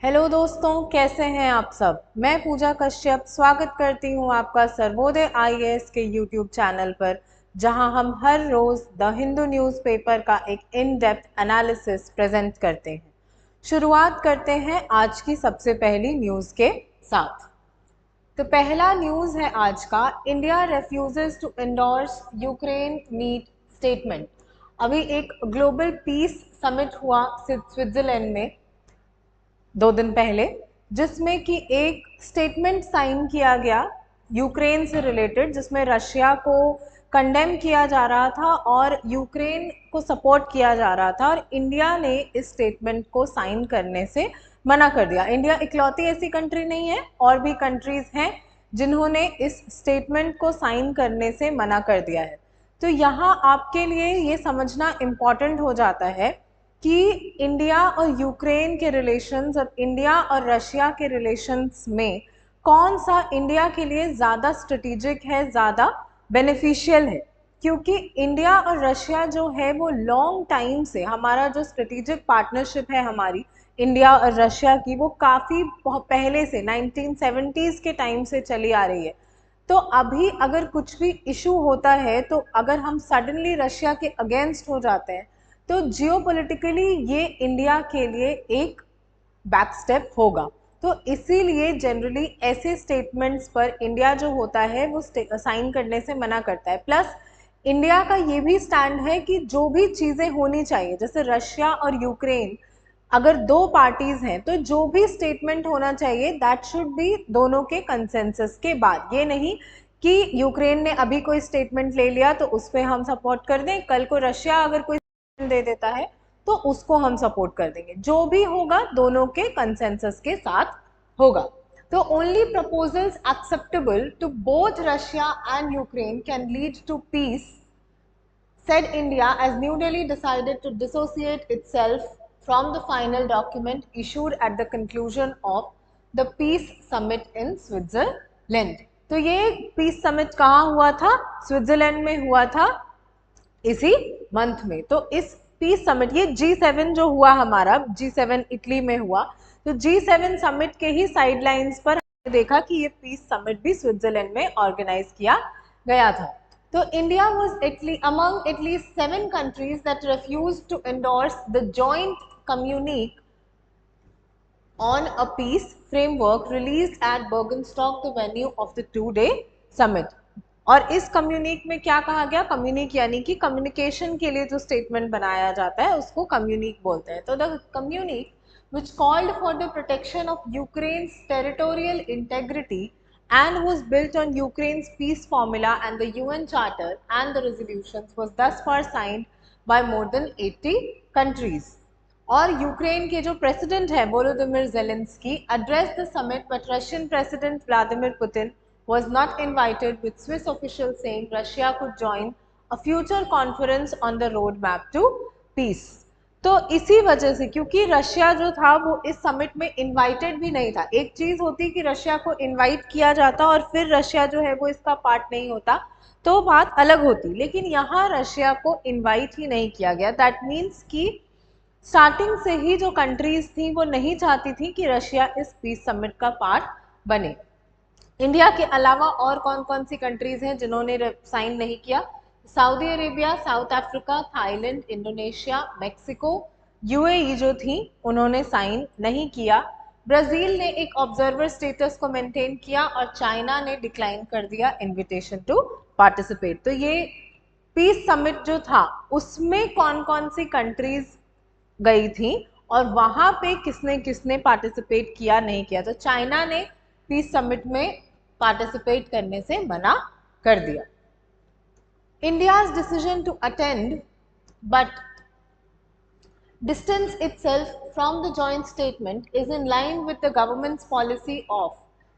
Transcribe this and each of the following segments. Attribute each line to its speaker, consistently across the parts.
Speaker 1: Hello दोस्तों, कैसे हैं आप सब। मैं पूजा कश्यप स्वागत करती हूं आपका सर्वोदय आईएएस के यूट्यूब चैनल पर, जहां हम हर रोज द हिंदू न्यूज़पेपर का एक इन डेप्थ एनालिसिस प्रेजेंट करते हैं। शुरुआत करते हैं आज की सबसे पहली न्यूज़ के साथ। तो पहला न्यूज़ है आज का, India refuses to endorse Ukraine need statement. अभी एक ग्लोबल पीस समिट हुआ स्विट्जरलैंड में 2 दिन पहले, जिसमें कि एक स्टेटमेंट साइन किया गया यूक्रेन से रिलेटेड, जिसमें रशिया को कंडेम किया जा रहा था और यूक्रेन को सपोर्ट किया जा रहा था, और इंडिया ने इस स्टेटमेंट को साइन करने से मना कर दिया। इंडिया इकलौती ऐसी कंट्री नहीं है, और भी कंट्रीज हैं जिन्होंने इस स्टेटमेंट को साइन करने से मना कर दिया है। तो यहाँ आपके लिए ये समझना इम्पॉर्टेंट हो जाता है कि इंडिया और यूक्रेन के रिलेशंस और इंडिया और रशिया के रिलेशंस में कौन सा इंडिया के लिए ज़्यादा स्ट्रेटेजिक है, ज़्यादा बेनिफिशियल है। क्योंकि इंडिया और रशिया जो है वो लॉन्ग टाइम से, हमारा जो स्ट्रेटेजिक पार्टनरशिप है हमारी इंडिया और रशिया की, वो काफ़ी पहले से 1970s के टाइम से चली आ रही है। तो अभी अगर कुछ भी इशू होता है, तो अगर हम सडनली रशिया के अगेंस्ट हो जाते हैं, तो जियोपॉलिटिकली ये इंडिया के लिए एक बैक स्टेप होगा। तो इसीलिए जनरली ऐसे स्टेटमेंट्स पर इंडिया जो होता है वो साइन करने से मना करता है। प्लस इंडिया का ये भी स्टैंड है कि जो भी चीज़ें होनी चाहिए, जैसे रशिया और यूक्रेन अगर दो पार्टीज हैं, तो जो भी स्टेटमेंट होना चाहिए दैट शुड बी दोनों के कंसेंसस के बाद। ये नहीं कि यूक्रेन ने अभी कोई स्टेटमेंट ले लिया तो उस पर हम सपोर्ट कर दें, कल को रशिया अगर कोई दे देता है तो उसको हम सपोर्ट कर देंगे। जो भी होगा दोनों के कंसेंसस के साथ होगा। तो only proposals acceptable to both Russia and Ukraine can lead to peace, said India, as New Delhi decided to dissociate itself from the final document issued at the conclusion of the peace summit in Switzerland। तो ये piece summit कहाँ हुआ था? Switzerland में हुआ था इसी month में। तो इस पीस समिट, ये G7 जो हुआ हमारा, G7 इटली में हुआ, तो G7 समिट के ही साइडलाइंस पर हमने देखा कि ये पीस समिट भी स्विट्जरलैंड में ऑर्गेनाइज किया गया था। तो India was among at least 7 countries that refused to endorse the joint communique on a peace framework released at Bergenstock, the venue of the 2-day summit। और इस कम्युनिक में क्या कहा गया? कम्युनिक यानी कि कम्युनिकेशन के लिए जो स्टेटमेंट बनाया जाता है उसको कम्युनिक बोलते हैं। तो the कम्युनिक which called for the protection of Ukraine's territorial integrity and was built on Ukraine's peace formula and the UN Charter and the resolutions was thus far signed by more than 80 countries। और Ukraine के जो president है Volodymyr Zelensky addressed the summit, but Russian President Vladimir Putin was not invited, with Swiss officials saying Russia could join a future conference on the roadmap to peace। तो इसी वजह से, क्योंकि Russia जो था वो इस समिट में इनवाइटेड भी नहीं था। एक चीज होती कि रशिया को इनवाइट किया जाता और फिर रशिया जो है वो इसका पार्ट नहीं होता, तो बात अलग होती, लेकिन यहाँ रशिया को इनवाइट ही नहीं किया गया। दैट मीन्स कि स्टार्टिंग से ही जो कंट्रीज थी वो नहीं चाहती थी कि रशिया इस पीस समिट का पार्ट बने। इंडिया के अलावा और कौन कौन सी कंट्रीज हैं जिन्होंने साइन नहीं किया? Saudi Arabia, south Africa, Thailand, Indonesia, Mexico, UAE जो थी उन्होंने साइन नहीं किया। ब्राजील ने एक ऑब्जर्वर स्टेटस को मेंटेन किया और चाइना ने डिक्लाइन कर दिया इनविटेशन टू पार्टिसिपेट। तो ये पीस समिट जो था उसमें कौन कौन सी कंट्रीज गई थी और वहां पे किसने किसने पार्टिसिपेट किया नहीं किया? तो चाइना ने पीस समिट में पार्टिसिपेट करने से मना कर दिया। India's decision to attend but distance itself from the joint statement is in line with the government's policy of,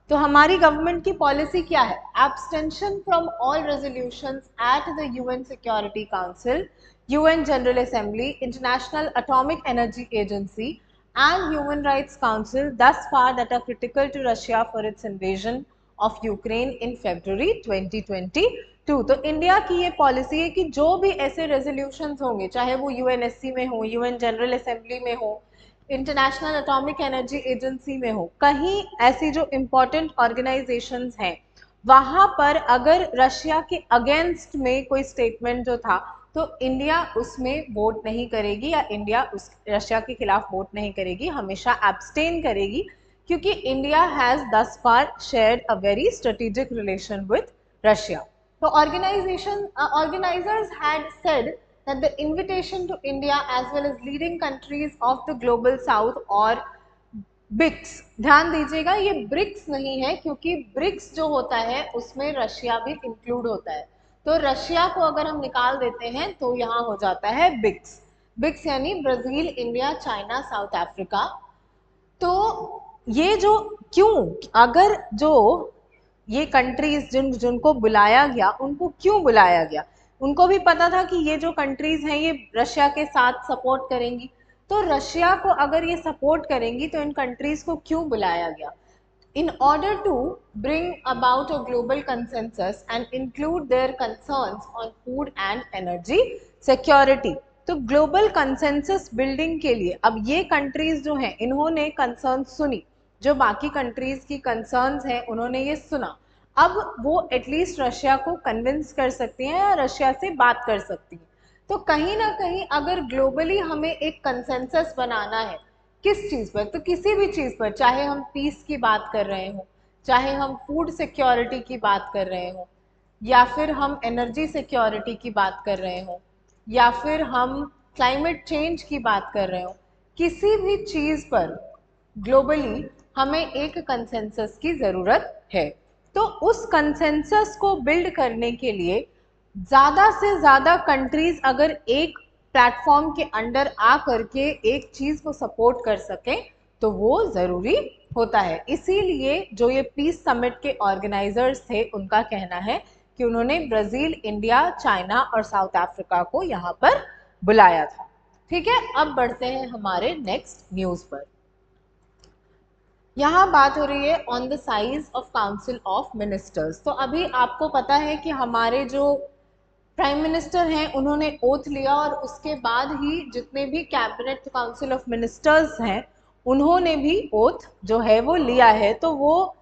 Speaker 1: तो हमारी गवर्नमेंट की पॉलिसी क्या है? Abstention from all resolutions at the UN security council, UN general assembly, international atomic energy agency and Human Rights Council thus far that are critical to Russia for its invasion of Ukraine in February 2022। तो India की ये policy है कि जो भी ऐसे resolutions होंगे, चाहे वो यूएनएससी में हो, यूएन जनरल असेंबली में हो, इंटरनेशनल एटॉमिक एनर्जी एजेंसी में हो, कहीं ऐसी जो इम्पोर्टेंट ऑर्गेनाइजेशंस हैं, वहां पर अगर रशिया के अगेंस्ट में कोई स्टेटमेंट जो था, तो इंडिया उसमें वोट नहीं करेगी या इंडिया उस रशिया के खिलाफ वोट नहीं करेगी, हमेशा एब्सटेन करेगी, क्योंकि India has thus far shared a very strategic relation with Russia. तो organizers had said that the invitation to India as well as leading countries of the global south और BRICS, ध्यान दीजिएगा ये ब्रिक्स नहीं है, क्योंकि ब्रिक्स जो होता है उसमें रशिया भी इंक्लूड होता है, तो रशिया को अगर हम निकाल देते हैं तो यहाँ हो जाता है ब्रिक्स। ब्रिक्स यानी Brazil, India, China, south Africa. तो ये जो क्यों, अगर जो ये कंट्रीज जिनको बुलाया गया, उनको क्यों बुलाया गया, उनको भी पता था कि ये जो कंट्रीज हैं ये रशिया के साथ सपोर्ट करेंगी, तो रशिया को अगर ये सपोर्ट करेंगी तो इन कंट्रीज को क्यों बुलाया गया? In order to bring about a global consensus and include their concerns on food and energy security। तो ग्लोबल कंसेंसस बिल्डिंग के लिए अब ये कंट्रीज जो हैं इन्होंने कंसर्न सुनी, जो बाकी कंट्रीज की कंसर्न्स हैं उन्होंने ये सुना, अब वो एटलीस्ट रशिया को कन्विंस कर सकती हैं या रशिया से बात कर सकती हैं। तो कहीं ना कहीं अगर ग्लोबली हमें एक कंसेंसस बनाना है, किस चीज़ पर, तो किसी भी चीज़ पर, चाहे हम पीस की बात कर रहे हों, चाहे हम फूड सिक्योरिटी की बात कर रहे हों, या फिर हम एनर्जी सिक्योरिटी की बात कर रहे हों, या फिर हम क्लाइमेट चेंज की बात कर रहे हों, किसी भी चीज़ पर ग्लोबली हमें एक कंसेंसस की ज़रूरत है। तो उस कंसेंसस को बिल्ड करने के लिए ज़्यादा से ज़्यादा कंट्रीज अगर एक प्लेटफॉर्म के अंडर आ करके एक चीज़ को सपोर्ट कर सकें तो वो ज़रूरी होता है। इसीलिए जो ये पीस समिट के ऑर्गेनाइजर्स थे उनका कहना है कि उन्होंने ब्राज़ील, इंडिया, चाइना और साउथ अफ्रीका को यहाँ पर बुलाया था। ठीक है, अब बढ़ते हैं हमारे नेक्स्ट न्यूज़ पर। यहाँ बात हो रही है on the size of council of ministers. तो अभी आपको पता है कि हमारे जो प्राइम मिनिस्टर हैं उन्होंने ओथ लिया और उसके बाद ही जितने भी कैबिनेट काउंसिल ऑफ मिनिस्टर्स हैं उन्होंने भी ओथ जो है वो लिया है। तो वो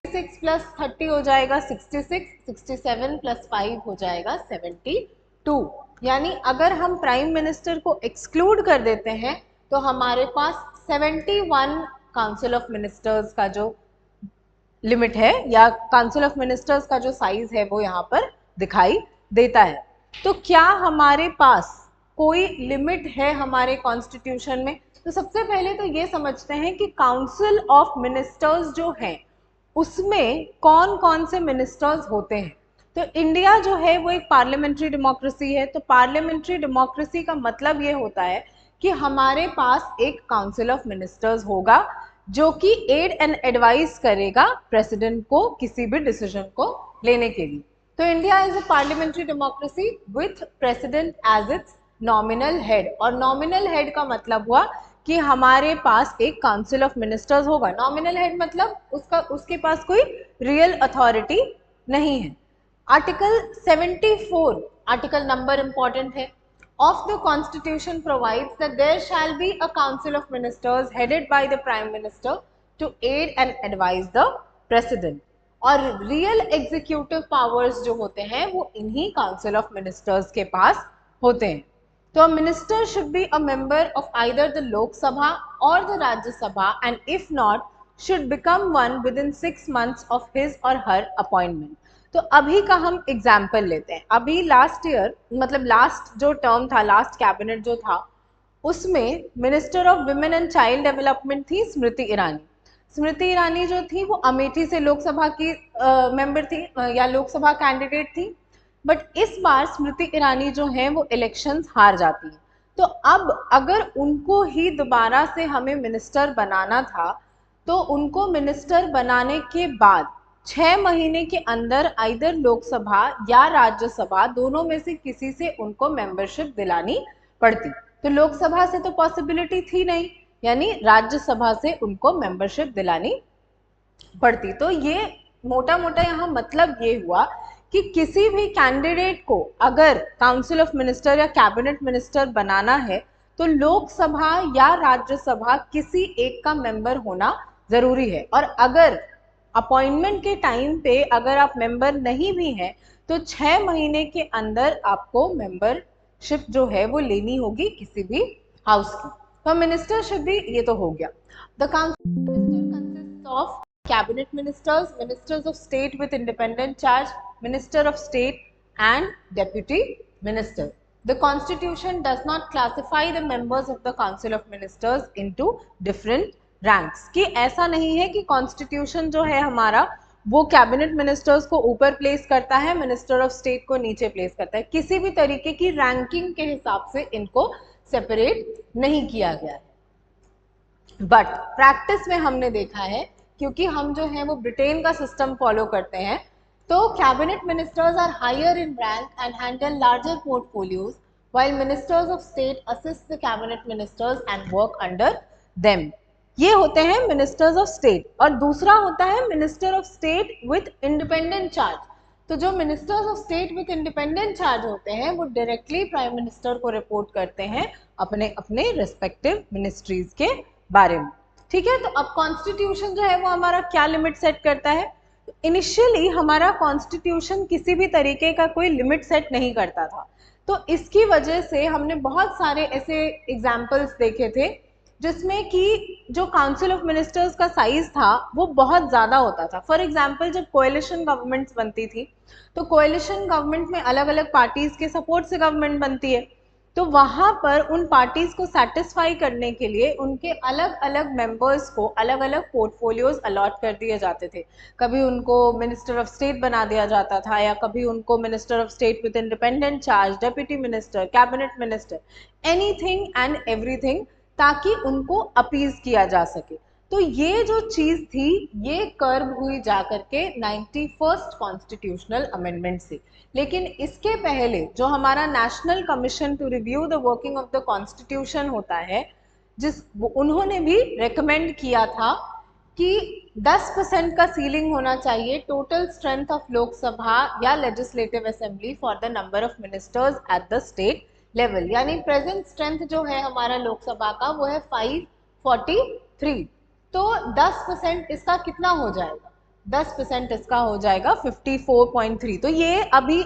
Speaker 1: 6 + 30 हो जाएगा 66, 67 + 5 हो जाएगा 72। यानी अगर हम प्राइम मिनिस्टर को एक्सक्लूड कर देते हैं तो हमारे पास 71 काउंसिल ऑफ मिनिस्टर्स का जो लिमिट है या काउंसिल ऑफ मिनिस्टर्स का जो साइज है वो यहाँ पर दिखाई देता है। तो क्या हमारे पास कोई लिमिट है हमारे कॉन्स्टिट्यूशन में? तो सबसे पहले तो ये समझते हैं कि काउंसिल ऑफ मिनिस्टर्स जो हैं उसमें कौन कौन से मिनिस्टर्स होते हैं। तो इंडिया जो है वो एक पार्लियामेंट्री डेमोक्रेसी है, तो पार्लियामेंट्री डेमोक्रेसी का मतलब ये होता है कि हमारे पास एक काउंसिल ऑफ मिनिस्टर्स होगा जो कि एड एंड एडवाइस करेगा प्रेसिडेंट को किसी भी डिसीजन को लेने के लिए। तो India is a parliamentary democracy with president as its nominal head, और नॉमिनल हेड का मतलब हुआ कि हमारे पास एक काउंसिल ऑफ मिनिस्टर्स होगा। नॉमिनल हेड मतलब उसके पास कोई रियल अथॉरिटी नहीं है। आर्टिकल 74, आर्टिकल नंबर इंपॉर्टेंट है, of the constitution provides that there shall be a council of ministers headed by the prime minister to aid and advise the president, और real executive powers जो होते हैं वो इन्हीं council of ministers के पास होते हैं। तो minister should be a member of either the Lok Sabha or the Rajya Sabha and if not should become one within 6 months of his or her appointment. तो अभी का हम एग्जाम्पल लेते हैं। अभी लास्ट ईयर मतलब लास्ट जो टर्म था, लास्ट कैबिनेट जो था, उसमें minister of women and child development थी स्मृति ईरानी। स्मृति ईरानी जो थी वो अमेठी से लोकसभा की मेंबर थी या लोकसभा कैंडिडेट थी, बट इस बार स्मृति ईरानी जो है वो इलेक्शंस हार जाती है। तो अब अगर उनको ही दोबारा से हमें मिनिस्टर बनाना था तो उनको मिनिस्टर बनाने के बाद 6 महीने के अंदर आइदर लोकसभा या राज्यसभा दोनों में से किसी से उनको मेंबरशिप दिलानी पड़ती। तो लोकसभा से तो पॉसिबिलिटी थी नहीं, यानी राज्यसभा से उनको मेंबरशिप दिलानी पड़ती। तो ये मोटा मोटा यहाँ मतलब ये हुआ कि किसी भी कैंडिडेट को अगर काउंसिल ऑफ मिनिस्टर या कैबिनेट मिनिस्टर बनाना है तो लोकसभा या राज्यसभा किसी एक का मेंबर होना जरूरी है। और अगर अपॉइंटमेंट के टाइम पे अगर आप मेंबर नहीं भी हैं तो 6 महीने के अंदर आपको मेंबरशिप जो है वो लेनी होगी किसी भी हाउस की। तो मिनिस्टरशिप भी ये तो हो गया। The council consist of cabinet ministers, ministers of state with independent charge, minister of state and deputy minister. The constitution does not classify the members of the council of ministers into different ranks. कि ऐसा नहीं है कि constitution जो है हमारा वो cabinet ministers को ऊपर प्लेस करता है, मिनिस्टर ऑफ स्टेट को नीचे प्लेस करता है। किसी भी तरीके की रैंकिंग के हिसाब से इनको सेपरेट नहीं किया गया है। बट प्रैक्टिस में हमने देखा है, क्योंकि हम जो है वो ब्रिटेन का सिस्टम फॉलो करते हैं, तो cabinet ministers are higher in rank and handle larger portfolios while ministers of state assist the cabinet ministers and work under them. ये होते हैं मिनिस्टर्स ऑफ स्टेट। और दूसरा होता है minister of state with independent charge. तो जो ministers of state with independent charge होते हैं वो डायरेक्टली प्राइम मिनिस्टर को रिपोर्ट करते हैं अपने अपने रिस्पेक्टिव मिनिस्ट्रीज के बारे में। ठीक है, तो अब कॉन्स्टिट्यूशन जो है वो हमारा क्या लिमिट सेट करता है? इनिशियली हमारा कॉन्स्टिट्यूशन किसी भी तरीके का कोई लिमिट सेट नहीं करता था। तो इसकी वजह से हमने बहुत सारे ऐसे एग्जाम्पल्स देखे थे जिसमें कि जो काउंसिल ऑफ मिनिस्टर्स का साइज था वो बहुत ज़्यादा होता था। फॉर एग्जाम्पल जब कोएलिशन गवर्नमेंट्स बनती थी तो कोएलिशन गवर्नमेंट में अलग अलग पार्टीज के सपोर्ट से गवर्नमेंट बनती है, तो वहाँ पर उन पार्टीज को सेटिस्फाई करने के लिए उनके अलग अलग मेंबर्स को अलग अलग पोर्टफोलियोज अलॉट कर दिए जाते थे। कभी उनको मिनिस्टर ऑफ स्टेट बना दिया जाता था, या कभी उनको minister of state with independent charge, deputy minister, cabinet minister, anything and everything, ताकि उनको अपीज किया जा सके। तो ये जो चीज थी ये कर्व हुई जाकर के 91st कॉन्स्टिट्यूशनल अमेंडमेंट से। लेकिन इसके पहले जो हमारा national commission to review the working of the constitution होता है, उन्होंने भी रेकमेंड किया था कि 10% का सीलिंग होना चाहिए टोटल स्ट्रेंथ ऑफ लोकसभा या legislative assembly for the number of ministers at the state level. यानी प्रेजेंट स्ट्रेंथ जो है हमारा लोकसभा का वो है 543। तो 10% इसका कितना हो जाएगा? 10% इसका हो जाएगा 54.3। तो ये अभी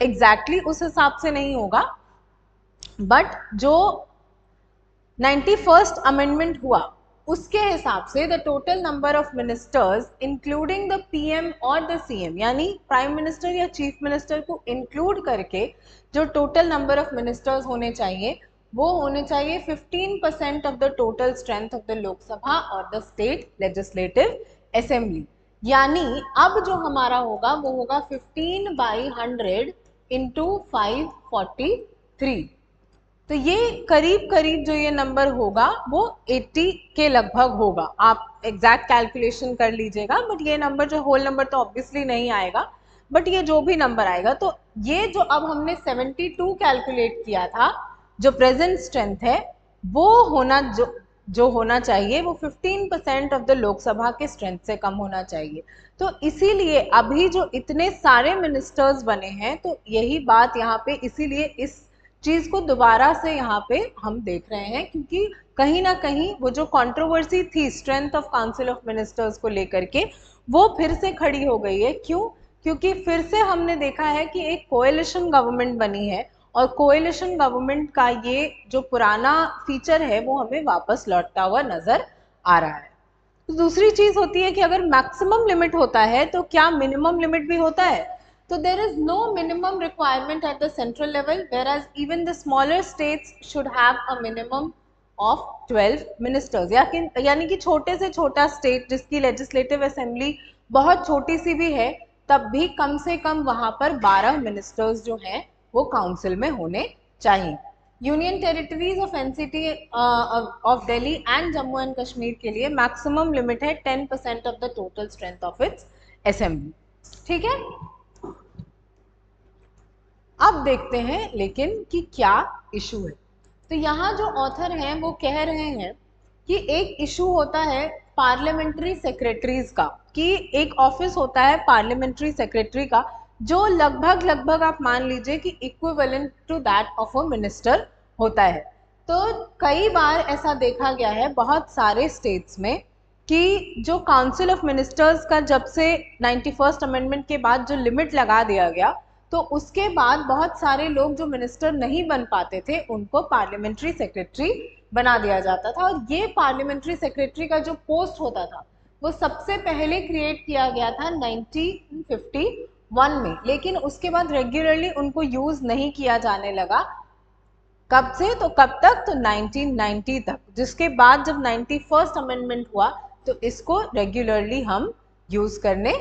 Speaker 1: एग्जैक्टली उस हिसाब से नहीं होगा, बट जो 91st अमेंडमेंट हुआ उसके हिसाब से the total number of ministers including the PM और द सीएम, यानी प्राइम मिनिस्टर या चीफ मिनिस्टर को इंक्लूड करके जो टोटल नंबर ऑफ मिनिस्टर्स होने चाहिए वो होने चाहिए 15% of the total strength of the Lok Sabha or the state legislative assembly. यानी अब जो हमारा होगा वो होगा 15/100 इंटू 543। तो ये करीब करीब जो ये नंबर होगा वो 80 के लगभग होगा। आप एग्जैक्ट कैलकुलेशन कर लीजिएगा, बट ये नंबर जो होल नंबर तो ऑब्वियसली नहीं आएगा, बट ये जो भी नंबर आएगा, तो ये जो अब हमने 72 कैलकुलेट किया था जो प्रेजेंट स्ट्रेंथ है वो होना जो होना चाहिए वो 15% ऑफ द लोकसभा के स्ट्रेंथ से कम होना चाहिए। तो इसीलिए अभी जो इतने सारे मिनिस्टर्स बने हैं, तो यही बात यहाँ पे इसीलिए इस चीज को दोबारा से यहाँ पे हम देख रहे हैं, क्योंकि कहीं ना कहीं वो जो कंट्रोवर्सी थी strength of council of ministers को लेकर के वो फिर से खड़ी हो गई है। क्यों? क्योंकि फिर से हमने देखा है कि एक कोएलिशन गवर्नमेंट बनी है और कोएलिशन गवर्नमेंट का ये जो पुराना फीचर है वो हमें वापस लौटता हुआ नजर आ रहा है। तो दूसरी चीज होती है कि अगर मैक्सिमम लिमिट होता है तो क्या मिनिमम लिमिट भी होता है? तो there is no minimum requirement at the central level, whereas even the smaller states should have a minimum of 12 ministers। यानी कि छोटे से छोटा स्टेट जिसकी लेजिस्लेटिव असेंबली बहुत छोटी सी भी है तब भी कम से कम वहां पर 12 मिनिस्टर्स जो हैं वो काउंसिल में होने चाहिए। Union territories of NCT of Delhi and Jammu and Kashmir के लिए मैक्सिमम लिमिट है 10% of the total strength of its assembly. ठीक है, अब देखते हैं लेकिन कि क्या इशू है। तो यहाँ जो ऑथर हैं वो कह रहे हैं कि एक इशू होता है पार्लियामेंट्री सेक्रेटरीज का, कि एक ऑफिस होता है पार्लियामेंट्री सेक्रेटरी का जो लगभग आप मान लीजिए कि equivalent to that of a minister होता है। तो कई बार ऐसा देखा गया है बहुत सारे स्टेट्स में कि जो काउंसिल ऑफ मिनिस्टर्स का जब से 91st अमेंडमेंट के बाद जो लिमिट लगा दिया गया, तो उसके बाद बहुत सारे लोग जो मिनिस्टर नहीं बन पाते थे उनको पार्लियामेंट्री सेक्रेटरी बना दिया जाता था। और ये पार्लियामेंट्री सेक्रेटरी का जो पोस्ट होता था वो सबसे पहले क्रिएट किया गया था 1951 में, लेकिन उसके बाद रेगुलरली उनको यूज नहीं किया जाने लगा। कब से तो कब तक, तो 1990 तक, जिसके बाद जब 91st अमेंडमेंट हुआ तो इसको रेगुलरली हम यूज करने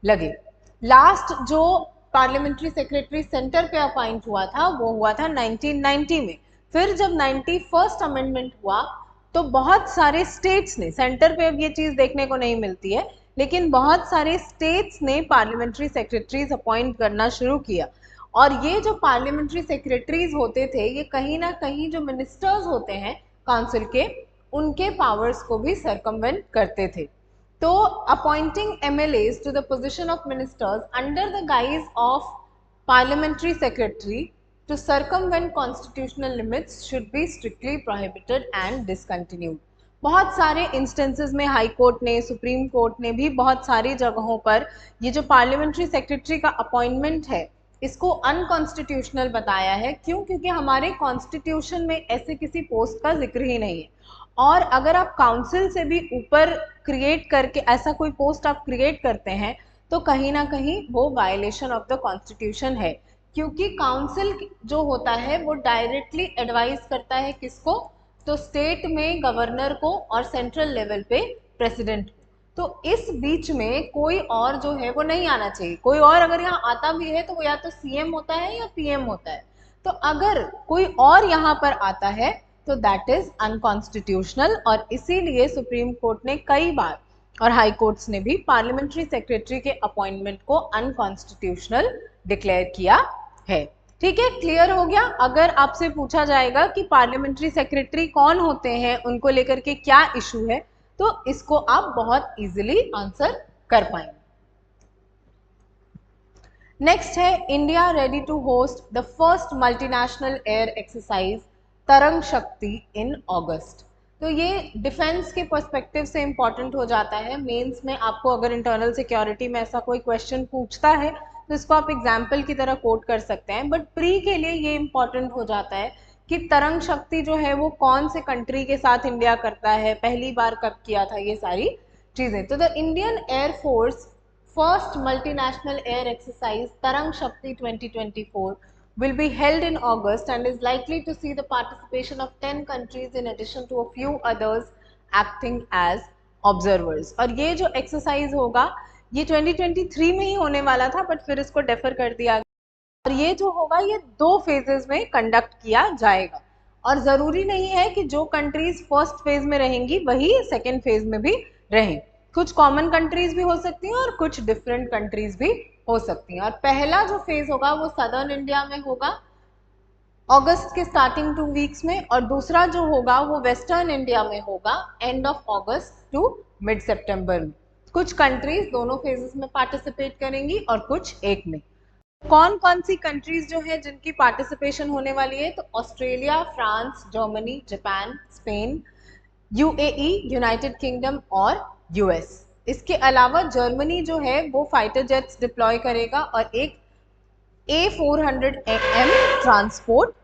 Speaker 1: लगे। लास्ट जो पार्लियामेंट्री सेक्रेटरी सेंटर पे अपॉइंट हुआ था वो हुआ था 1990 में। फिर जब 91st अमेंडमेंट हुआ तो बहुत सारे स्टेट्स ने, सेंटर पे अब ये चीज देखने को नहीं मिलती है, लेकिन बहुत सारे स्टेट्स ने पार्लियामेंट्री सेक्रेटरीज अपॉइंट करना शुरू किया। और ये जो पार्लियामेंट्री सेक्रेटरीज होते थे ये कहीं ना कहीं जो मिनिस्टर्स होते हैं काउंसिल के, उनके पावर्स को भी सर्कमवेंट करते थे। तो appointing MLAs to the position of ministers under the guise of parliamentary secretary to circumvent constitutional limits should be strictly prohibited and discontinued. बहुत सारे इंस्टेंसेस में हाई कोर्ट ने, सुप्रीम कोर्ट ने भी बहुत सारी जगहों पर ये जो पार्लियामेंट्री सेक्रेटरी का अपॉइंटमेंट है इसको अनकॉन्स्टिट्यूशनल बताया है। क्यों? क्योंकि हमारे कॉन्स्टिट्यूशन में ऐसे किसी पोस्ट का जिक्र ही नहीं है। और अगर आप काउंसिल से भी ऊपर क्रिएट करके ऐसा कोई पोस्ट आप क्रिएट करते हैं तो कहीं ना कहीं वो वायलेशन ऑफ द कॉन्स्टिट्यूशन है, क्योंकि काउंसिल जो होता है वो डायरेक्टली एडवाइस करता है किसको, तो स्टेट में गवर्नर को और सेंट्रल लेवल पे प्रेसिडेंट को। तो इस बीच में कोई और जो है वो नहीं आना चाहिए। कोई और अगर यहाँ आता भी है तो वो या तो सीएम होता है या पीएम होता है। तो अगर कोई और यहाँ पर आता है तो दैट इज अनकॉन्स्टिट्यूशनल। और इसीलिए सुप्रीम कोर्ट ने कई बार और हाई कोर्ट्स ने भी पार्लियामेंट्री सेक्रेटरी के अपॉइंटमेंट को अनकॉन्स्टिट्यूशनल डिक्लेयर किया है। ठीक है, क्लियर हो गया। अगर आपसे पूछा जाएगा कि पार्लियामेंट्री सेक्रेटरी कौन होते हैं, उनको लेकर के क्या इशू है, तो इसको आप बहुत इजीली आंसर कर पाएंगे। नेक्स्ट है India ready to host the first multinational air exercise Tarang Shakti इन अगस्त। तो ये डिफेंस के पर्सपेक्टिव से इंपॉर्टेंट हो जाता है। मेंस में आपको अगर इंटरनल सिक्योरिटी में ऐसा कोई क्वेश्चन पूछता है तो इसको आप एग्जाम्पल की तरह कोट कर सकते हैं, बट प्री के लिए ये इंपॉर्टेंट हो जाता है कि तरंग शक्ति जो है वो कौन से कंट्री के साथ इंडिया करता है, पहली बार कब किया था, ये सारी चीजें। तो the Indian air force first multinational air exercise Tarang शक्ति 2024 will be held in August and is likely to see the participation of 10 countries in addition to a few others acting as observers। और ये जो एक्सरसाइज होगा ये 2023 में ही होने वाला था, बट फिर इसको डेफर कर दिया गया। और ये जो होगा ये 2 फेजेस में कंडक्ट किया जाएगा। और ज़रूरी नहीं है कि जो कंट्रीज फर्स्ट फेज में रहेंगी वही सेकेंड फेज में भी रहें। कुछ कॉमन कंट्रीज भी हो सकती हैं और कुछ डिफरेंट कंट्रीज भी हो सकती हैं। और पहला जो फेज होगा वो सदर्न इंडिया में होगा अगस्त के स्टार्टिंग 2 वीक्स में, और दूसरा जो होगा वो वेस्टर्न इंडिया में होगा end of August to mid September में। कुछ कंट्रीज दोनों फेजेस में पार्टिसिपेट करेंगी और कुछ एक में। कौन कौन सी कंट्रीज जो है जिनकी पार्टिसिपेशन होने वाली है, तो Australia, France, Germany, Japan, Spain, UAE, United kingdom और यूएस। इसके अलावा जर्मनी जो है वो फाइटर जेट्स डिप्लॉय करेगा और एक A400M ट्रांसपोर्ट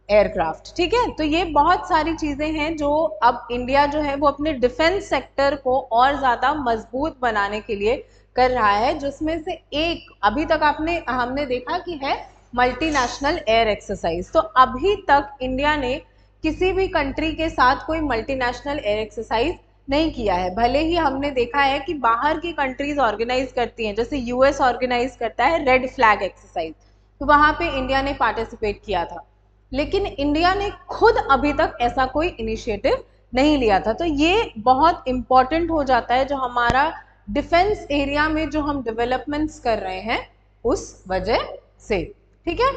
Speaker 1: एयरक्राफ्ट। ठीक है, तो ये बहुत सारी चीजें हैं जो अब इंडिया जो है वो अपने डिफेंस सेक्टर को और ज्यादा मजबूत बनाने के लिए कर रहा है, जिसमें से एक अभी तक हमने देखा कि है मल्टीनेशनल एयर एक्सरसाइज। तो अभी तक इंडिया ने किसी भी कंट्री के साथ कोई मल्टीनेशनल एयर एक्सरसाइज नहीं किया है। भले ही हमने देखा है कि बाहर की कंट्रीज ऑर्गेनाइज करती हैं, जैसे यूएस ऑर्गेनाइज करता है रेड फ्लैग एक्सरसाइज, तो वहां पे इंडिया ने पार्टिसिपेट किया था, लेकिन इंडिया ने खुद अभी तक ऐसा कोई इनिशिएटिव नहीं लिया था। तो ये बहुत इंपॉर्टेंट हो जाता है जो हमारा डिफेंस एरिया में जो हम डेवलपमेंट्स कर रहे हैं उस वजह से। ठीक है,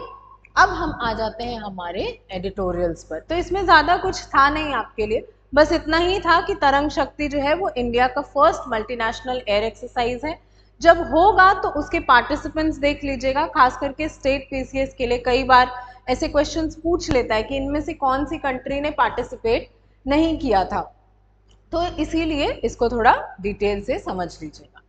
Speaker 1: अब हम आ जाते हैं हमारे एडिटोरियल्स पर। तो इसमें ज़्यादा कुछ था नहीं आपके लिए, बस इतना ही था कि तरंग शक्ति जो है वो इंडिया का फर्स्ट मल्टीनेशनल एयर एक्सरसाइज है। जब होगा तो उसके पार्टिसिपेंट्स देख लीजिएगा, खास करके स्टेट पीसीएस के लिए कई बार ऐसे क्वेश्चंस पूछ लेता है कि इनमें से कौन सी कंट्री ने पार्टिसिपेट नहीं किया था। तो इसीलिए इसको थोड़ा डिटेल से समझ लीजिएगा।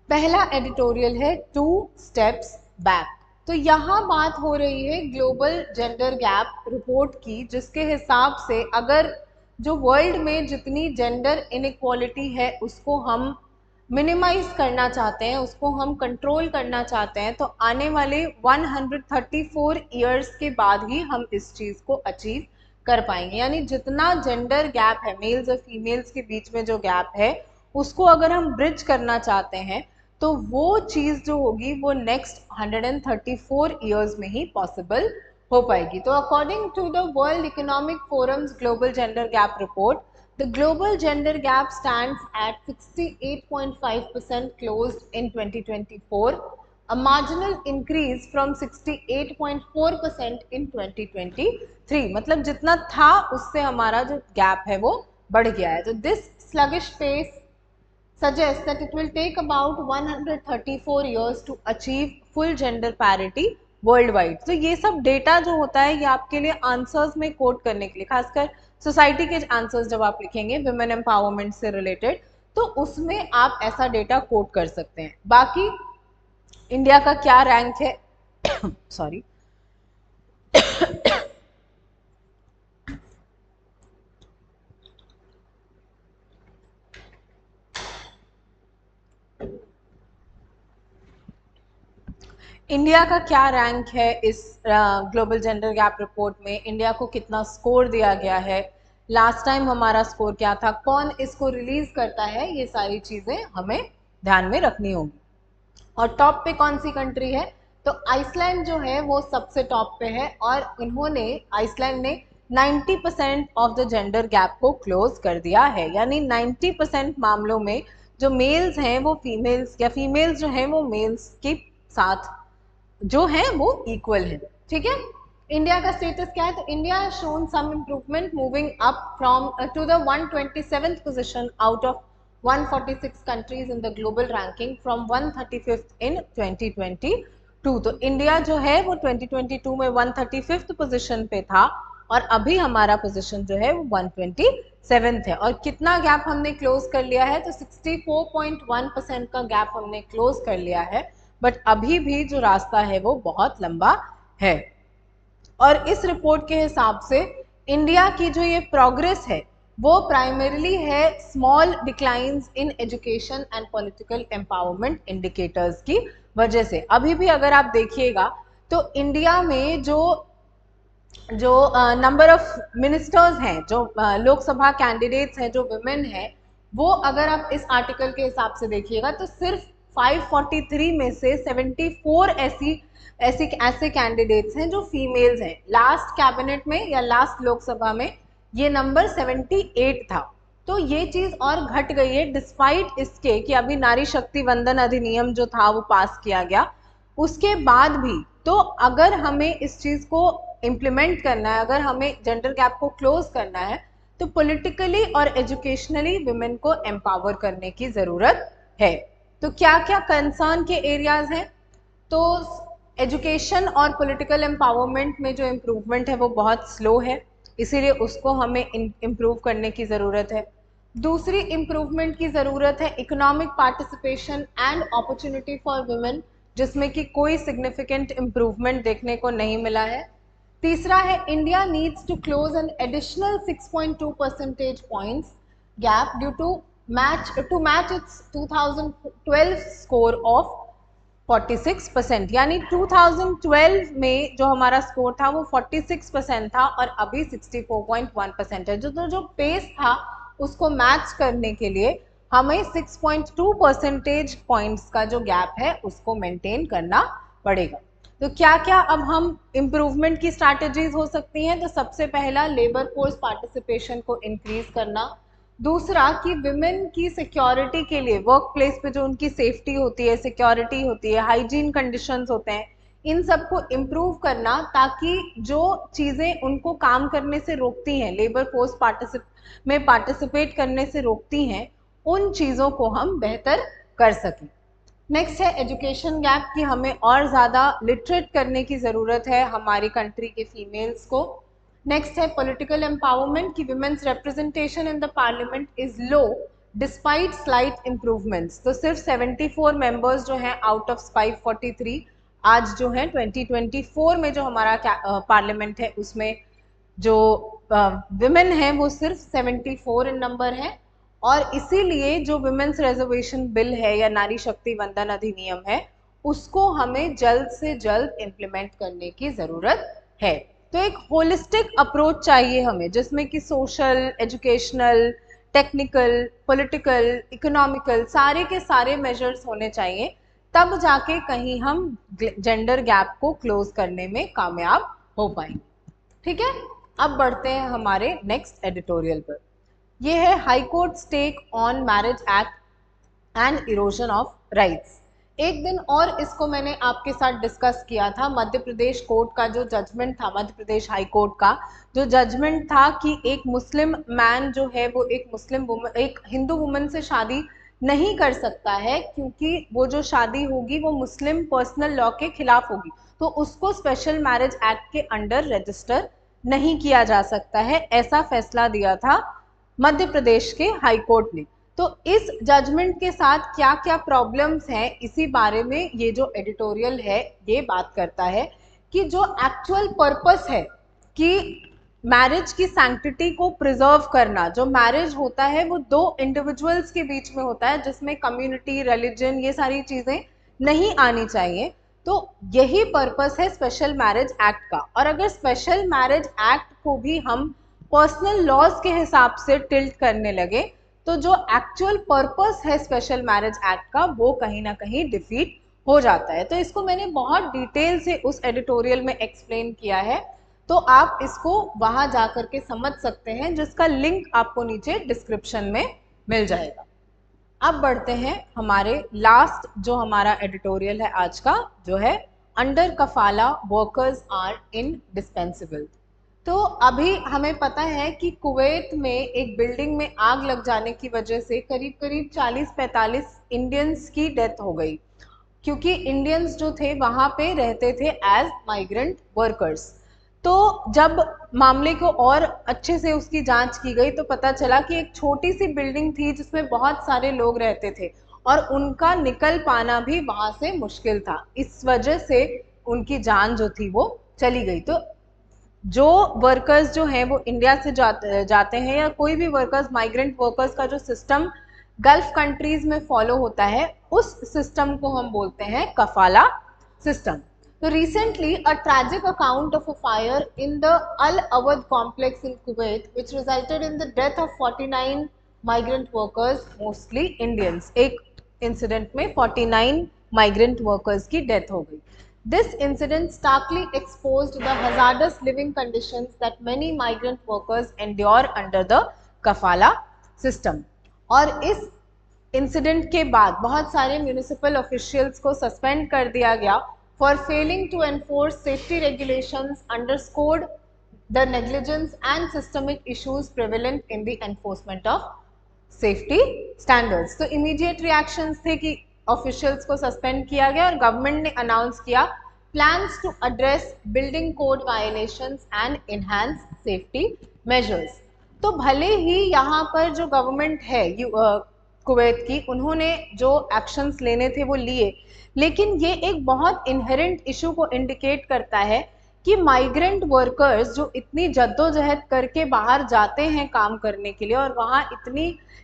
Speaker 1: पहला एडिटोरियल है 2 स्टेप्स बैक। तो यहाँ बात हो रही है ग्लोबल जेंडर गैप रिपोर्ट की, जिसके हिसाब से अगर जो वर्ल्ड में जितनी जेंडर इनइक्वालिटी है उसको हम मिनिमाइज करना चाहते हैं, उसको हम कंट्रोल करना चाहते हैं, तो आने वाले 134 ईयर्स के बाद ही हम इस चीज़ को अचीव कर पाएंगे। यानी जितना जेंडर गैप है, मेल्स और फीमेल्स के बीच में जो गैप है, उसको अगर हम ब्रिज करना चाहते हैं तो वो चीज़ जो होगी वो नेक्स्ट 134 ईयर्स में ही पॉसिबल हो पाएगी। तो according to the World Economic Forum's global gender gap report, the global gender gap stands at 68.5% closed in 2024, a marginal increase from 68.4% in 2023। मतलब जितना था उससे हमारा जो गैप है वो बढ़ गया है। तो this sluggish pace suggests that it will take about 134 years to achieve full gender parity world. तो ये सब डेटा जो होता है ये आपके लिए आंसर्स में कोट करने के लिए, खासकर सोसाइटी के आंसर्स जब आप लिखेंगे विमेन एम्पावरमेंट से रिलेटेड, तो उसमें आप ऐसा डेटा कोट कर सकते हैं। बाकी इंडिया का क्या रैंक है सॉरी इंडिया का क्या रैंक है इस ग्लोबल जेंडर गैप रिपोर्ट में, इंडिया को कितना स्कोर दिया गया है, लास्ट टाइम हमारा स्कोर क्या था, कौन इसको रिलीज करता है, ये सारी चीजें हमें ध्यान में रखनी होगी। और टॉप पे कौन सी कंट्री है, तो आइसलैंड जो है वो सबसे टॉप पे है और इन्होंने आइसलैंड ने 90% ऑफ द जेंडर गैप को क्लोज कर दिया है। यानी 90% मामलों में जो मेल्स हैं वो फीमेल्स, या फीमेल्स जो हैं वो मेल्स के साथ जो है वो इक्वल है। ठीक है, इंडिया का स्टेटस क्या है, तो India has shown some improvement moving up from to the 127th position out of 146 countries in the global ranking from 135th in 2022। तो इंडिया जो है वो 2022 में 135th पोजीशन पे था और अभी हमारा पोजीशन जो है वो 127th है। और कितना गैप हमने क्लोज कर लिया है, तो 64.1% का गैप हमने क्लोज कर लिया है, बट अभी भी जो रास्ता है वो बहुत लंबा है। और इस रिपोर्ट के हिसाब से इंडिया की जो ये प्रोग्रेस है वो प्राइमरीली है small declines in education and political empowerment indicators की वजह से। अभी भी अगर आप देखिएगा तो इंडिया में जो नंबर ऑफ मिनिस्टर्स हैं, जो लोकसभा कैंडिडेट्स हैं, जो वुमेन हैं, वो अगर आप इस आर्टिकल के हिसाब से देखिएगा तो सिर्फ 543 में से 74 ऐसे कैंडिडेट्स हैं जो फीमेल्स हैं। लास्ट कैबिनेट में या लास्ट लोकसभा में ये नंबर 78 था। तो ये चीज और घट गई है डिस्पाइट इसके कि अभी नारी शक्ति वंदन अधिनियम जो था वो पास किया गया, उसके बाद भी। तो अगर हमें इस चीज को इम्प्लीमेंट करना है, अगर हमें जेंडर गैप को क्लोज करना है, तो पॉलिटिकली और एजुकेशनली वुमेन को एम्पावर करने की जरूरत है। तो क्या क्या कंसर्न के एरियाज हैं, तो एजुकेशन और पॉलिटिकल एम्पावरमेंट में जो इम्प्रूवमेंट है वो बहुत स्लो है, इसीलिए उसको हमें इम्प्रूव करने की ज़रूरत है। दूसरी इम्प्रूवमेंट की ज़रूरत है economic participation and opportunity for women, जिसमें कि कोई सिग्निफिकेंट इम्प्रूवमेंट देखने को नहीं मिला है। तीसरा है India needs to close an additional 6.2 percentage points gap due to match its 2012 score of 46%। यानी 2012 में जो हमारा स्कोर था वो 46% था और अभी 64.1% है। जो पेस था उसको मैच करने के लिए हमें 6.2 परसेंटेज पॉइंट्स का जो गैप है उसको मेंटेन करना पड़ेगा। तो क्या क्या अब हम इम्प्रूवमेंट की स्ट्रैटेजीज हो सकती हैं, तो सबसे पहला लेबर फोर्स पार्टिसिपेशन को इंक्रीज करना। दूसरा कि विमेन की सिक्योरिटी के लिए वर्क प्लेस पे जो उनकी सेफ्टी होती है, सिक्योरिटी होती है, हाइजीन कंडीशंस होते हैं, इन सबको इम्प्रूव करना, ताकि जो चीज़ें उनको काम करने से रोकती हैं, लेबर फोर्स में पार्टिसिपेट करने से रोकती हैं, उन चीज़ों को हम बेहतर कर सकें। नेक्स्ट है एजुकेशन गैप कि हमें और ज़्यादा लिटरेट करने की ज़रूरत है हमारी कंट्री के फीमेल्स को। नेक्स्ट है पॉलिटिकल एम्पावरमेंट कि women's representation in the parliament is low despite slight improvements. तो सिर्फ 74 मेंबर्स जो हैं आउट ऑफ 543 आज जो है 2024 में जो हमारा पार्लियामेंट है उसमें जो विमेन है वो सिर्फ 74 इन नंबर है। और इसीलिए जो विमेंस रिजर्वेशन बिल है या नारी शक्ति वंदन अधिनियम है उसको हमें जल्द से जल्द इम्प्लीमेंट करने की ज़रूरत है। तो एक होलिस्टिक अप्रोच चाहिए हमें जिसमें कि social, educational, technical, political, economical सारे के सारे मेजर्स होने चाहिए, तब जाके कहीं हम जेंडर गैप को क्लोज करने में कामयाब हो पाएंगे। ठीक है, अब बढ़ते हैं हमारे नेक्स्ट एडिटोरियल पर। ये है high court take on marriage act and erosion of rights. एक दिन और इसको मैंने आपके साथ डिस्कस किया था। मध्य प्रदेश कोर्ट का जो जजमेंट था, मध्य प्रदेश हाई कोर्ट का जो जजमेंट था कि एक मुस्लिम मैन जो है वो एक हिंदू वुमन से शादी नहीं कर सकता है क्योंकि वो जो शादी होगी वो मुस्लिम पर्सनल लॉ के खिलाफ होगी, तो उसको स्पेशल मैरिज एक्ट के अंडर रजिस्टर नहीं किया जा सकता है। ऐसा फैसला दिया था मध्य प्रदेश के हाई कोर्ट ने। तो इस जजमेंट के साथ क्या क्या प्रॉब्लम्स हैं इसी बारे में ये जो एडिटोरियल है ये बात करता है कि जो एक्चुअल पर्पस है कि मैरिज की सैंक्टिटी को प्रिजर्व करना, जो मैरिज होता है वो दो इंडिविजुअल्स के बीच में होता है जिसमें कम्युनिटी, रिलीजन ये सारी चीजें नहीं आनी चाहिए। तो यही पर्पस है स्पेशल मैरिज एक्ट का। और अगर स्पेशल मैरिज एक्ट को भी हम पर्सनल लॉज के हिसाब से टिल्ट करने लगे तो जो एक्चुअल पर्पस है स्पेशल मैरिज एक्ट का वो कहीं ना कहीं डिफीट हो जाता है। तो इसको मैंने बहुत डिटेल से उस एडिटोरियल में एक्सप्लेन किया है, तो आप इसको वहां जाकर के समझ सकते हैं जिसका लिंक आपको नीचे डिस्क्रिप्शन में मिल जाएगा। अब बढ़ते हैं हमारे लास्ट जो हमारा एडिटोरियल है आज का, जो है अंडर कफाला वर्कर्स आर इनडिस्पेंसिबल। तो अभी हमें पता है कि कुवैत में एक बिल्डिंग में आग लग जाने की वजह से करीब करीब 40-45 इंडियंस की डेथ हो गई, क्योंकि इंडियंस जो थे वहाँ पे रहते थे एज माइग्रेंट वर्कर्स। तो जब मामले को और अच्छे से उसकी जांच की गई तो पता चला कि एक छोटी सी बिल्डिंग थी जिसमें बहुत सारे लोग रहते थे और उनका निकल पाना भी वहाँ से मुश्किल था। इस वजह से उनकी जान जो थी वो चली गई। तो जो वर्कर्स जो हैं वो इंडिया से जाते हैं या कोई भी वर्कर्स, माइग्रेंट वर्कर्स का जो सिस्टम गल्फ कंट्रीज में फॉलो होता है उस सिस्टम को हम बोलते हैं कफाला सिस्टम। तो recently a tragic account of a fire in the Al Awadh complex in Kuwait which resulted in the death of 49 migrant workers mostly Indians. एक इंसिडेंट में 49 माइग्रेंट वर्कर्स की डेथ हो गई। This incident starkly exposed the hazardous living conditions that many migrant workers endure under the kafala system। और इस incident के बाद बहुत सारे म्यूनिसिपल ऑफिशियल्स को सस्पेंड कर दिया गया for failing to enforce safety regulations, underscored the negligence and systemic issues prevalent in the enforcement of safety standards. तो इमीडिएट रिएक्शंस थे कि ऑफिशियल्स को सस्पेंड किया गया और गवर्नमेंट ने अनाउंस किया plans to address building code violations and enhance safety measures. तो भले ही यहाँ पर जो गवर्नमेंट है कुवैत की, उन्होंने जो एक्शंस लेने थे वो लिए, लेकिन ये एक बहुत इनहेरेंट इशू को इंडिकेट करता है कि माइग्रेंट वर्कर्स जो इतनी जद्दोजहद करके बाहर जाते हैं काम करने के लिए और वहाँ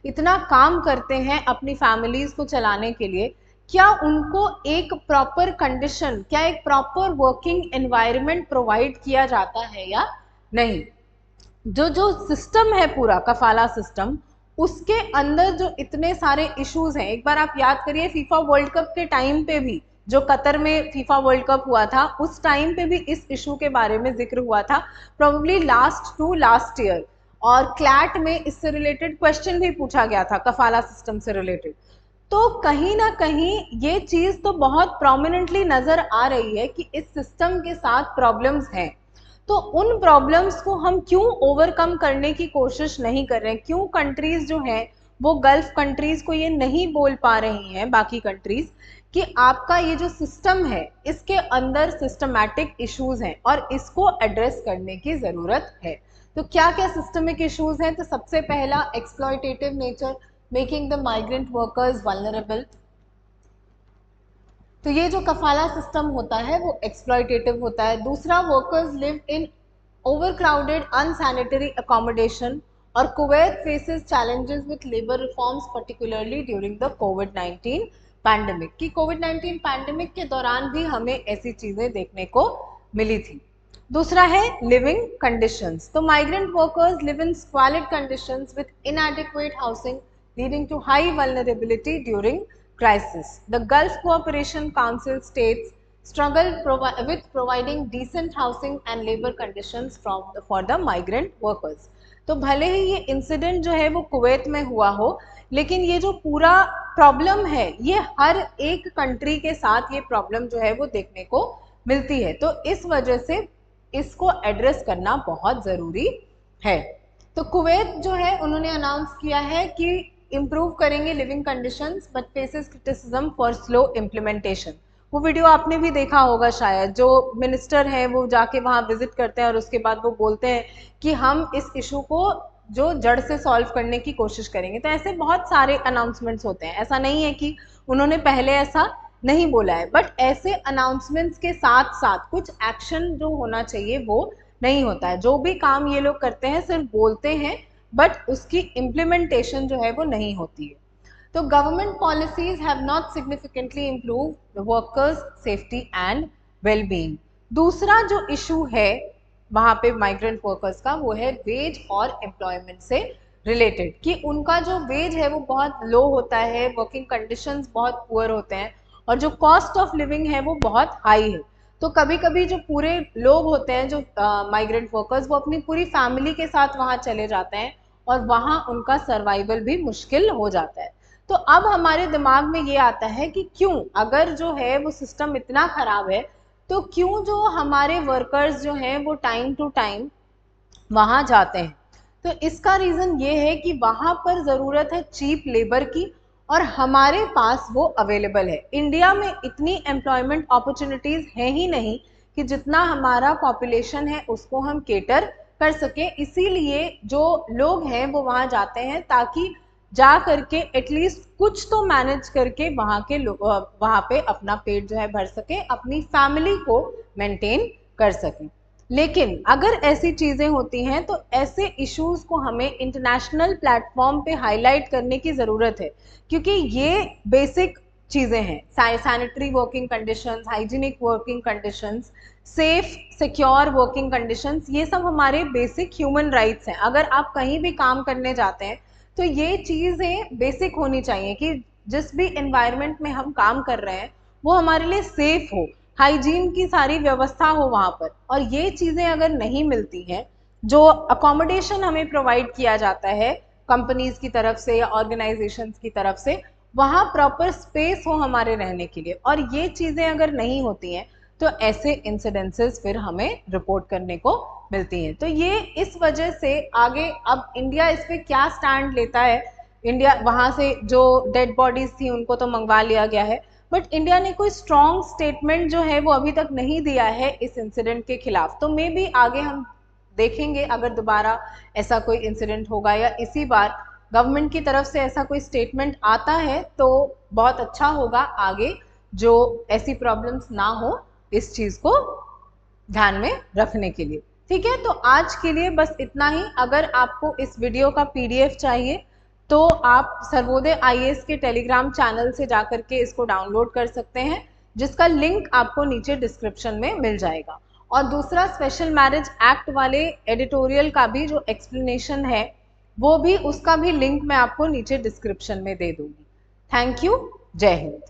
Speaker 1: इतना काम करते हैं अपनी फैमिलीज को चलाने के लिए, क्या उनको एक प्रॉपर कंडीशन, क्या एक प्रॉपर वर्किंग एनवायरनमेंट प्रोवाइड किया जाता है या नहीं। जो सिस्टम है पूरा कफाला सिस्टम, उसके अंदर जो इतने सारे इश्यूज हैं, एक बार आप याद करिए फीफा वर्ल्ड कप के टाइम पे भी, जो कतर में फीफा वर्ल्ड कप हुआ था उस टाइम पे भी इस इशू के बारे में जिक्र हुआ था, प्रोबेबली लास्ट ईयर। और क्लैट में इससे रिलेटेड क्वेश्चन भी पूछा गया था कफाला सिस्टम से रिलेटेड। तो कहीं ना कहीं ये चीज तो बहुत प्रोमिनेंटली नजर आ रही है कि इस सिस्टम के साथ प्रॉब्लम्स हैं। तो उन प्रॉब्लम्स को हम क्यों ओवरकम करने की कोशिश नहीं कर रहे हैं? क्यों कंट्रीज जो हैं वो गल्फ कंट्रीज को ये नहीं बोल पा रही हैं, बाकी कंट्रीज, कि आपका ये जो सिस्टम है इसके अंदर सिस्टमैटिक इश्यूज हैं और इसको एड्रेस करने की ज़रूरत है। तो क्या क्या सिस्टमिक इश्यूज हैं? तो सबसे पहला exploitative nature, making the migrant workers vulnerable. तो ये जो कफाला सिस्टम होता है वो एक्सप्लॉयटेटिव होता है। दूसरा, workers live in overcrowded unsanitary accommodation, और Kuwait faces challenges with labour reforms particularly during the कोविड-19 पैंडेमिक। कि कोविड-19 पैंडेमिक के दौरान भी हमें ऐसी चीज़ें देखने को मिली थी। दूसरा है लिविंग कंडीशंस। तो migrant workers live in squalid conditions with inadequate housing leading to high vulnerability during crisis. The Gulf Cooperation Council states struggle with providing decent housing and labor conditions for the migrant workers. तो भले ही ये incident जो है वो Kuwait में हुआ हो, लेकिन ये जो पूरा प्रॉब्लम है ये हर एक कंट्री के साथ ये प्रॉब्लम जो है वो देखने को मिलती है। तो इस वजह से इसको एड्रेस करना बहुत ज़रूरी है। तो कुवैत जो है उन्होंने अनाउंस किया है कि इम्प्रूव करेंगे living conditions but faces criticism for slow implementation. वो वीडियो आपने भी देखा होगा शायद, जो मिनिस्टर हैं वो जाके वहाँ विजिट करते हैं और उसके बाद वो बोलते हैं कि हम इस इशू को जो जड़ से सॉल्व करने की कोशिश करेंगे। तो ऐसे बहुत सारे अनाउंसमेंट्स होते हैं, ऐसा नहीं है कि उन्होंने पहले ऐसा नहीं बोला है, बट ऐसे अनाउंसमेंट्स के साथ साथ कुछ एक्शन जो होना चाहिए वो नहीं होता है। जो भी काम ये लोग करते हैं सिर्फ बोलते हैं, बट उसकी इम्प्लीमेंटेशन जो है वो नहीं होती है। तो government policies have not significantly improve the workers safety and wellbeing. दूसरा जो इशू है वहाँ पे माइग्रेंट वर्कर्स का वो है वेज और एम्प्लॉयमेंट से रिलेटेड, कि उनका जो वेज है वो बहुत लो होता है, वर्किंग कंडीशंस बहुत पुअर होते हैं और जो कॉस्ट ऑफ लिविंग है वो बहुत हाई है। तो कभी कभी जो पूरे लोग होते हैं जो माइग्रेंट वर्कर्स, वो अपनी पूरी फैमिली के साथ वहाँ चले जाते हैं और वहाँ उनका सर्वाइवल भी मुश्किल हो जाता है। तो अब हमारे दिमाग में ये आता है कि क्यों, अगर जो है वो सिस्टम इतना ख़राब है तो क्यों जो हमारे वर्कर्स जो हैं वो टाइम टू टाइम वहाँ जाते हैं। तो इसका रीज़न ये है कि वहाँ पर ज़रूरत है चीप लेबर की और हमारे पास वो अवेलेबल है। इंडिया में इतनी एम्प्लॉयमेंट अपॉर्चुनिटीज़ हैं ही नहीं कि जितना हमारा पॉपुलेशन है उसको हम केटर कर सके। इसीलिए जो लोग हैं वो वहाँ जाते हैं ताकि जा करके एटलीस्ट कुछ तो मैनेज करके वहाँ के वहाँ पे अपना पेट जो है भर सके, अपनी फैमिली को मेंटेन कर सकें। लेकिन अगर ऐसी चीज़ें होती हैं तो ऐसे इश्यूज़ को हमें इंटरनेशनल प्लेटफॉर्म पे हाईलाइट करने की ज़रूरत है, क्योंकि ये बेसिक चीज़ें हैं। Sanitary working conditions, hygienic working conditions, safe secure working conditions, ये सब हमारे बेसिक ह्यूमन राइट्स हैं। अगर आप कहीं भी काम करने जाते हैं तो ये चीज़ें बेसिक होनी चाहिए कि जिस भी एनवायरनमेंट में हम काम कर रहे हैं वो हमारे लिए सेफ हो, हाइजीन की सारी व्यवस्था हो वहाँ पर। और ये चीज़ें अगर नहीं मिलती हैं, जो अकोमोडेशन हमें प्रोवाइड किया जाता है कंपनीज की तरफ से या ऑर्गेनाइजेशंस की तरफ से, वहाँ प्रॉपर स्पेस हो हमारे रहने के लिए, और ये चीज़ें अगर नहीं होती हैं तो ऐसे इंसिडेंसेस फिर हमें रिपोर्ट करने को मिलती हैं। तो ये इस वजह से आगे अब इंडिया इस पर क्या स्टैंड लेता है, इंडिया वहाँ से जो डेड बॉडीज थी उनको तो मंगवा लिया गया है, बट इंडिया ने कोई स्ट्रॉन्ग स्टेटमेंट जो है वो अभी तक नहीं दिया है इस इंसिडेंट के खिलाफ। तो मे बी आगे हम देखेंगे अगर दोबारा ऐसा कोई इंसिडेंट होगा या इसी बार गवर्नमेंट की तरफ से ऐसा कोई स्टेटमेंट आता है तो बहुत अच्छा होगा, आगे जो ऐसी प्रॉब्लम्स ना हो इस चीज़ को ध्यान में रखने के लिए। ठीक है, तो आज के लिए बस इतना ही। अगर आपको इस वीडियो का PDF चाहिए तो आप सर्वोदय IAS के टेलीग्राम चैनल से जाकर के इसको डाउनलोड कर सकते हैं, जिसका लिंक आपको नीचे डिस्क्रिप्शन में मिल जाएगा। और दूसरा, स्पेशल मैरिज एक्ट वाले एडिटोरियल का भी जो एक्सप्लेनेशन है वो भी, उसका भी लिंक मैं आपको नीचे डिस्क्रिप्शन में दे दूंगी। थैंक यू, जय हिंद।